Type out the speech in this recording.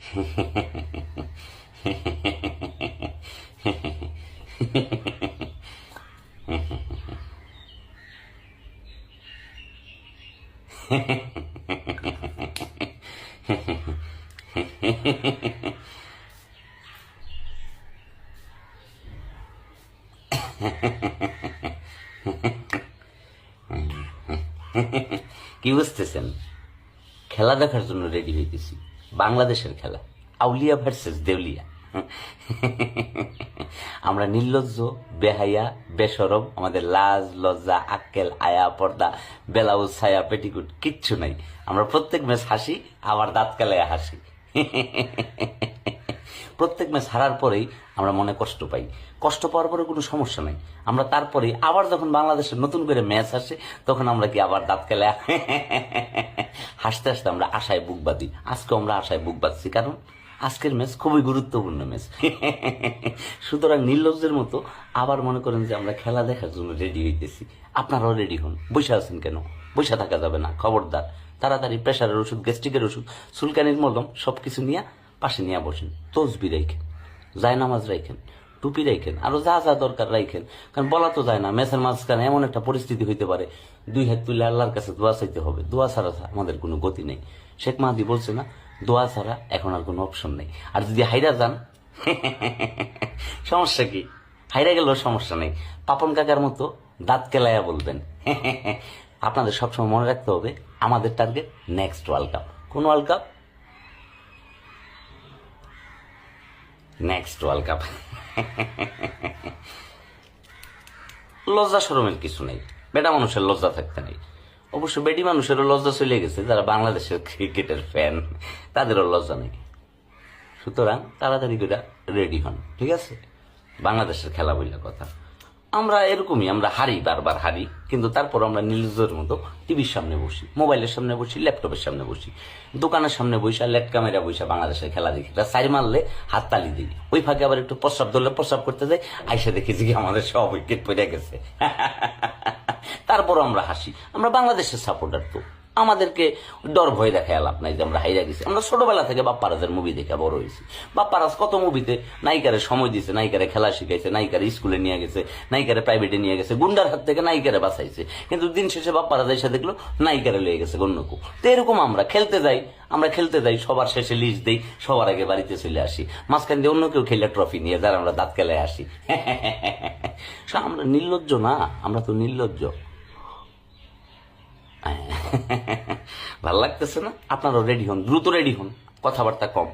কি বুঝতেছেন? খেলা দেখার জন্য রেডি হইতেছি। বাংলাদেশের খেলা, আউলিয়া ভার্সেস দেউলিয়া। আমরা নির্লজ্জ, বেহাইয়া, বেশরম, আমাদের লাজ লজ্জা আক্কেল আয়া পর্দা বেলাউজ ছায়া পেটিকুট কিচ্ছু নাই। আমরা প্রত্যেক ম্যাচ হাসি, আবার দাঁত কেলাইয়া হাসি। প্রত্যেক ম্যাচ হারার পরেই আমরা মনে কষ্ট পাই। কষ্ট পাওয়ার পরে কোনো সমস্যা নাই, আমরা তারপরে আবার যখন বাংলাদেশের নতুন করে ম্যাচ আসে তখন আমরা কি আবার দাঁত কেলে হাসতে হাসতে আমরা আশায় বুক বাঁধি। আজকে আমরা আশায় বুক বাঁধছি, কারণ আজকের ম্যাচ খুবই গুরুত্বপূর্ণ ম্যাচ। সুতরাং নির্লজ্জের মতো আবার মনে করেন যে আমরা খেলা দেখার জন্য রেডি হইতেছি। আপনারাও রেডি হন। বসে আছেন কেন? বসে থাকা যাবে না, খবরদার। তাড়াতাড়ি প্রেশারের ওষুধ, গ্যাস্ট্রিকের ওষুধ, চুলকানির মলম সবকিছু নিয়ে পাশে নিয়ে বসেন। তসবি রাইখেন, জায়নামাজ রাইখেন, টুপি রাইখেন, আরো যা যা দরকার রাইখেন। কারণ বলা তো যায় না, ম্যাচের মাঝখানে এমন একটা পরিস্থিতি হইতে পারে, দুই হাত তুলে আল্লাহর কাছে দোয়া চাইতে হবে। দোয়া ছাড়া আমাদের কোনো গতি নেই। শেখ মাহাদি বলছে না, দোয়া ছাড়া এখন আর কোনো অপশন নেই। আর যদি হাইরা যান, সমস্যা কি? হাইরা গেলেও সমস্যা নেই। পাপন কাকার মতো দাঁত কেলাইয়া বলবেন। আপনাদের সবসময় মনে রাখতে হবে, আমাদের টার্গেট নেক্সট ওয়ার্ল্ড কাপ। কোন world cup? Next world cup. লজ্জা শরমের কিছু নেই, বেটা মানুষের লজ্জা থাকতে নেই। অবশ্য বেটি মানুষেরও লজ্জা চলে গেছে, যারা বাংলাদেশের ক্রিকেটের ফ্যান তাদেরও লজ্জা নেই। সুতরাং তাড়াতাড়ি করে রেডি হন, ঠিক আছে? বাংলাদেশের খেলা বললে কথা। আমরা এরকমই, আমরা হারি, বারবার হারি, কিন্তু তারপর আমরা নির্লজ্জের মতো টিভির সামনে বসি, মোবাইলের সামনে বসি, ল্যাপটপের সামনে বসি, দোকানের সামনে বসা, লেট ক্যামেরা বসা বাংলাদেশের খেলা দেখি। সাইড মারলে হাত তালি দিই, ওই ফাঁকে আবার একটু প্রস্রাব ধরলে প্রস্রাব করতে যাই, আইসা দেখেছি কি আমাদের সব উইকেট পড়ে গেছে। তারপর আমরা হাসি। আমরা বাংলাদেশের সাপোর্টার, তো আমাদেরকে ডর ভয় দেখায় লাভ নাই যে আমরা হাইরা গেছি। আমরা ছোটবেলা থেকে বাপ্পারাজের মুভি দেখে বড় হয়েছি। বাপ্পারাজ কত মুভিতে নায়িকারে সময় দিয়েছে, নায়িকারে খেলা শিখাইছে, নায়িকারে স্কুলে নিয়ে গেছে, নায়িকারে প্রাইভেটে নিয়ে গেছে, গুন্ডার হাত থেকে নায়িকারে বাঁচাইছে। কিন্তু দিন শেষে বাপ্পারাজ এসে দেখলো নায়িকারে লয়ে গেছে গণ্যকু। তো এরকম আমরা খেলতে যাই, সবার শেষে লিস্ট দেই, সবার আগে বাড়িতে চলে আসি। মাঝখান দিয়ে অন্য কেউ খেলে ট্রফি নিয়ে, যারা আমরা দাঁত খেলায় আসি। আমরা নির্লজ্জ না, আমরা তো নির্লজ্জ। ভাল লাগতেছে না? আপনারাও রেডি হন, দ্রুত রেডি হন, কথাবার্তা কম।